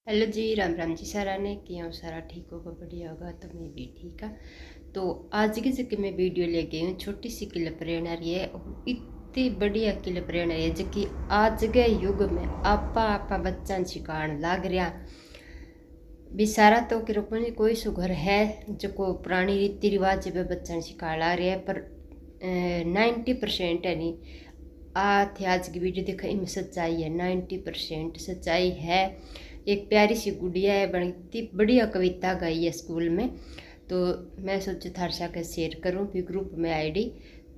Hello जी, राम राम जी। सारा ने किया सारा ठीक होगा, बढ़िया होगा तो मैं भी ठीक है। तो आज की जो कि मैं वीडियो ले गई हूँ, छोटी सी क्लिप रहना रही है और इतनी बढ़िया क्लिप रहना रही है जो कि आज के युग में आपा बच्चा सिखाण लाग रहा भी सारा तो कि रोकने कोई सो घर है जो को पुरानी रीति रिवाज पे बच्चा सिखा ला रहे हैं, पर 90% है नहीं थे आज की वीडियो देखा इनमें सच्चाई है। 90% सच्चाई है। एक प्यारी सी गुड़िया है, बड़ी इतनी बढ़िया कविता गाई है स्कूल में, तो मैं सोचा थार साथ शेयर करूँ भी ग्रुप में आईडी।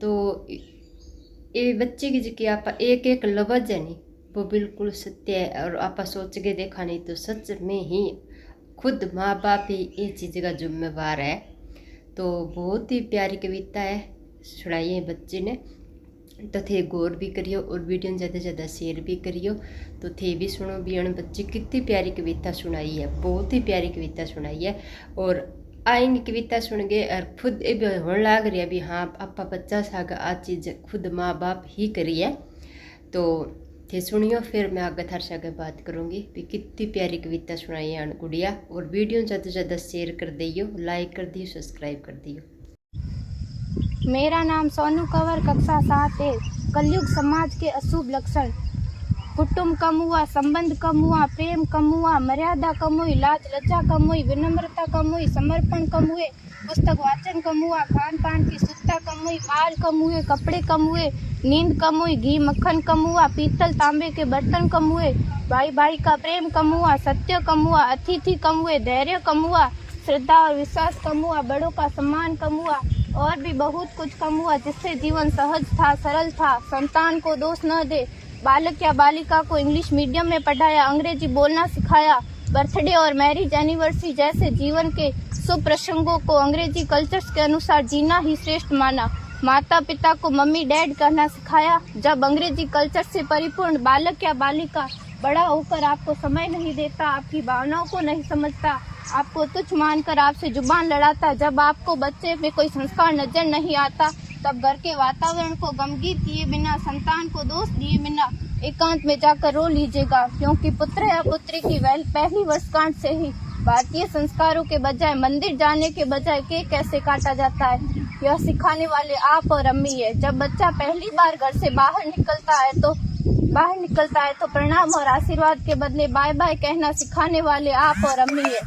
तो ये बच्चे की जो आप एक एक लफ्ज है नहीं वो बिल्कुल सत्य है, और आप सोच के देखा नहीं तो सच में ही खुद माँ बाप ही ये चीज़ का जिम्मेवार है। तो बहुत ही प्यारी कविता है, सुनाई है बच्चे ने, तो थे गौर भी करियो और वीडियो ज़्यादा से ज़्यादा शेयर भी करियो। तो थे भी सुनो भी अन बच्चे कितनी प्यारी कविता सुनाई है, बहुत ही प्यारी कविता सुनाई है। और आएंगे कविता सुन गए और खुद ये भी होने लग रही है भी हाँ आपा बच्चा साग आ चीज़ खुद माँ बाप ही करी है। तो थे सुनियो, फिर मैं आगे थार सागे बात करूँगी भी कितनी प्यारी कविता सुनाई है गुड़िया। और वीडियो ज़्यादा से ज़्यादा शेयर कर दियो, लाइक कर दियो, सब्सक्राइब कर दियो। मेरा नाम सोनू कंवर, कक्षा 7 है। कलयुग समाज के अशुभ लक्षण। कुटुंब कम हुआ, संबंध कम हुआ, प्रेम कम हुआ, मर्यादा कम हुई, लाज लज्जा कम हुई, विनम्रता कम हुई, समर्पण कम हुए, पुस्तक वाचन कम हुआ, खान पान की शुद्धता कम हुई, बाल कम हुए, कपड़े कम हुए, नींद कम हुई, घी मक्खन कम हुआ, पीतल तांबे के बर्तन कम हुए, भाई भाई का प्रेम कम हुआ, सत्य कम हुआ, अतिथि कम हुए, धैर्य कम हुआ, श्रद्धा और विश्वास कम हुआ, बड़ों का सम्मान कम हुआ, और भी बहुत कुछ कम हुआ जिससे जीवन सहज था, सरल था। संतान को दोष न दे। बालक या बालिका को इंग्लिश मीडियम में पढ़ाया, अंग्रेजी बोलना सिखाया, बर्थडे और मैरिज एनिवर्सरी जैसे जीवन के शुभ प्रसंगों को अंग्रेजी कल्चर्स के अनुसार जीना ही श्रेष्ठ माना। माता पिता को मम्मी डैड कहना सिखाया। जब अंग्रेजी कल्चर से परिपूर्ण बालक या बालिका बड़ा होकर आपको समय नहीं देता, आपकी भावनाओं को नहीं समझता, आपको तुच्छ मानकर आपसे जुबान लड़ाता, जब आपको बच्चे में कोई संस्कार नजर नहीं आता, तब घर के वातावरण को गमगीत किए बिना, संतान को दोष दिए बिना एकांत में जाकर रो लीजिएगा, क्योंकि पुत्र या पुत्री की पहली वर्षगांठ से ही भारतीय संस्कारों के बजाय, मंदिर जाने के बजाय केक कैसे काटा जाता है, यह सिखाने वाले आप और अम्मी है। जब बच्चा पहली बार घर से बाहर निकलता है तो प्रणाम और आशीर्वाद के बदले बाय बाय कहना सिखाने वाले आप और अम्मी है।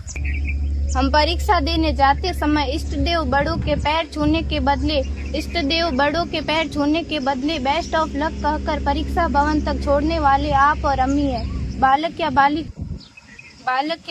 हम परीक्षा देने जाते समय इष्ट देव बड़ों के पैर छूने के बदले बेस्ट ऑफ लक कहकर परीक्षा भवन तक छोड़ने वाले आप और अम्मी है। बालक या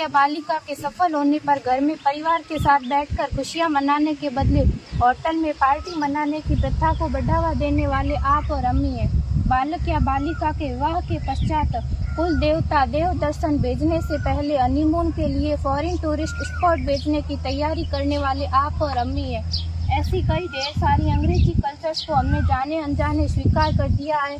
बालिका के सफल होने पर घर में परिवार के साथ बैठकर खुशियां मनाने के बदले होटल में पार्टी मनाने की प्रथा को बढ़ावा देने वाले आप और अम्मी है। बालक या बालिका के विवाह के पश्चात कुल देवता देव दर्शन भेजने से पहले हनीमून के लिए फॉरेन टूरिस्ट स्पॉट भेजने की तैयारी करने वाले आप और अम्मी है। ऐसी कई ढेर सारी अंग्रेजी कल्चर्स को हमने जाने अनजाने स्वीकार कर दिया है।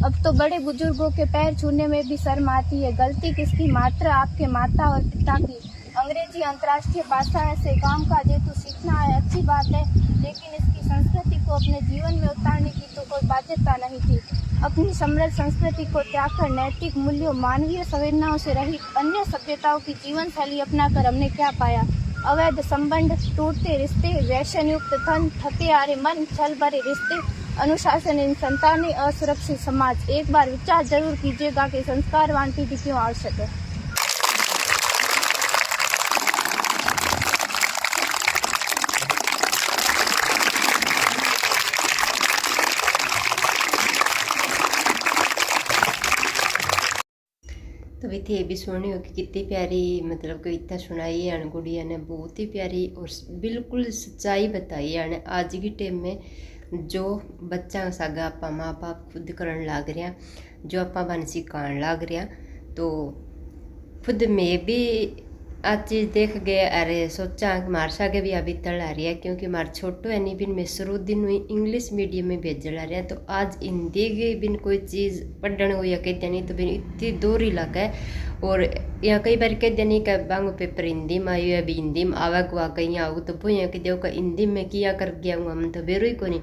अब तो बड़े बुजुर्गों के पैर छूने में भी शर्म आती है। गलती किसकी? मात्र आपके माता और पिता की। अंग्रेजी अंतर्राष्ट्रीय भाषा है, से काम का जेतु सीखना है, अच्छी बात है, लेकिन इसकी संस्कृति को अपने जीवन में उतारने की तो कोई बाध्यता नहीं थी। अपनी समृद्ध संस्कृति को त्याग कर नैतिक मूल्यों, मानवीय संवेदनाओं से रहित अन्य सभ्यताओं की जीवन शैली अपनाकर हमने क्या पाया? अवैध संबंध, टूटते रिश्ते, व्यसन युक्त धन, थके हारे मन, छल भरे रिश्ते, अनुशासनहीन संतानें, असुरक्षित समाज। एक बार विचार जरूर कीजिएगा कि संस्कारवान पीढ़ी क्यों आवश्यक है। तो भी थे भी सुनी हो कि कितनी प्यारी मतलब कविता सुनाई है गुड़िया ने, बहुत ही प्यारी और बिल्कुल सच्चाई बताई है। आज की टाइम में जो बच्चा सागा आपा माँ बाप खुद करन लाग रहा, जो आपा बन सिखाण लाग रहा, तो खुद में भी आज चीज़ देख गए अरे सोचा मार सागे भी अभी तल आ रही है, क्योंकि मार छोटो है नहीं बिन में शुरू दिन हुई इंग्लिश मीडियम में भेज ला रहा है। तो आज हिंदी की बिन कोई चीज़ पढ़ने हो या कहते नहीं तो बिन इतनी दूरी लगा है। और यहाँ कई बार कहते नहीं कि बांगो पेपर हिंदी में आयो अभी हिंदी में आवा गुआ कहीं आऊ तो भूया कि देव का हिंदी में किया कर गया हूँ हम तो बेरो ही को नहीं,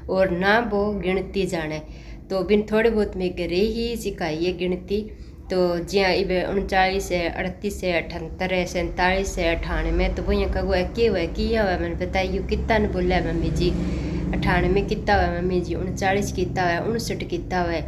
और ना वो गिनती जाने तो बिन थोड़े बहुत में घरे ही सिखाई है गिनती। तो जिया इब 39 है, 38 है, 78 है, 47 है, 98, तो वो यहाँ का हुआ क्या हुआ किया हुआ मैंने बताइए कितना ने बोला है मम्मी जी 98 कितना हुआ मम्मी जी 39 कितना हुआ 59 कितना हुआ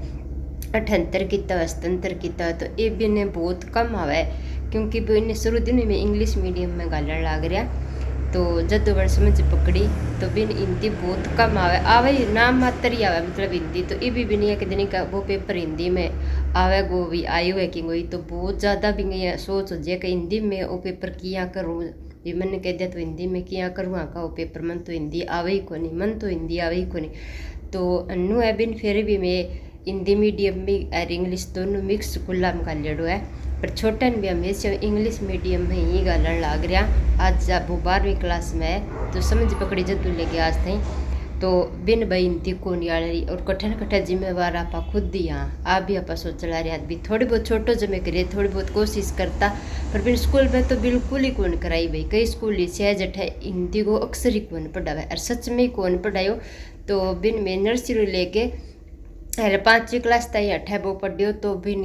78 कितना हुआ 77 कितना हुआ। तो ये भी ने बहुत कम आवा है क्योंकि वो इन्हें शुरू दिन में इंग्लिश मीडियम में गालन लग रहा। तो जब बड़ समझ पकड़ी तो बिन हिंदी बहुत कम आवे नाम मात्र ही आवे मतलब हिंदी। तो ये भी नहीं है कि दिन का वो पेपर हिंदी में आवे गो भी आयो है कि कोई तो बहुत ज़्यादा भी नहीं सोच हो जाए कि हिंदी में वो पेपर किया करूँ भी मैंने कह दिया तो हिंदी में किया करूँ का वो पेपर मन तो हिंदी आवे ही को नहीं मन तो हिंदी आवे ही को नहीं। तो अनु है बिन फिर भी मैं हिंदी मीडियम में और इंग्लिश दोनों मिक्स स्कूल में गालेड़ो है पर छोटे भी हमेशा इंग्लिश मीडियम में ही गालन लग रहा। आज जब वो 12वीं क्लास में है तो समझ पकड़ी जदू लेके आज थी तो बिन भाई हिंदी को नहीं आ रही और कठिन कठिन जिम्मेवार आप खुद ही हाँ आप भी आप सोचला रहे भी थोड़ी बहुत छोटो जमे करे थोड़ी बहुत कोशिश करता पर बिन स्कूल में तो बिल्कुल ही कौन कराई भाई कई स्कूल से जठ हिंदी को अक्सर ही कौन पढ़ावे और सच में ही कौन पढ़ायो। तो बिन में नर्सरी लेके 5वीं क्लास तक अठे वो पढ़ियो तो बिन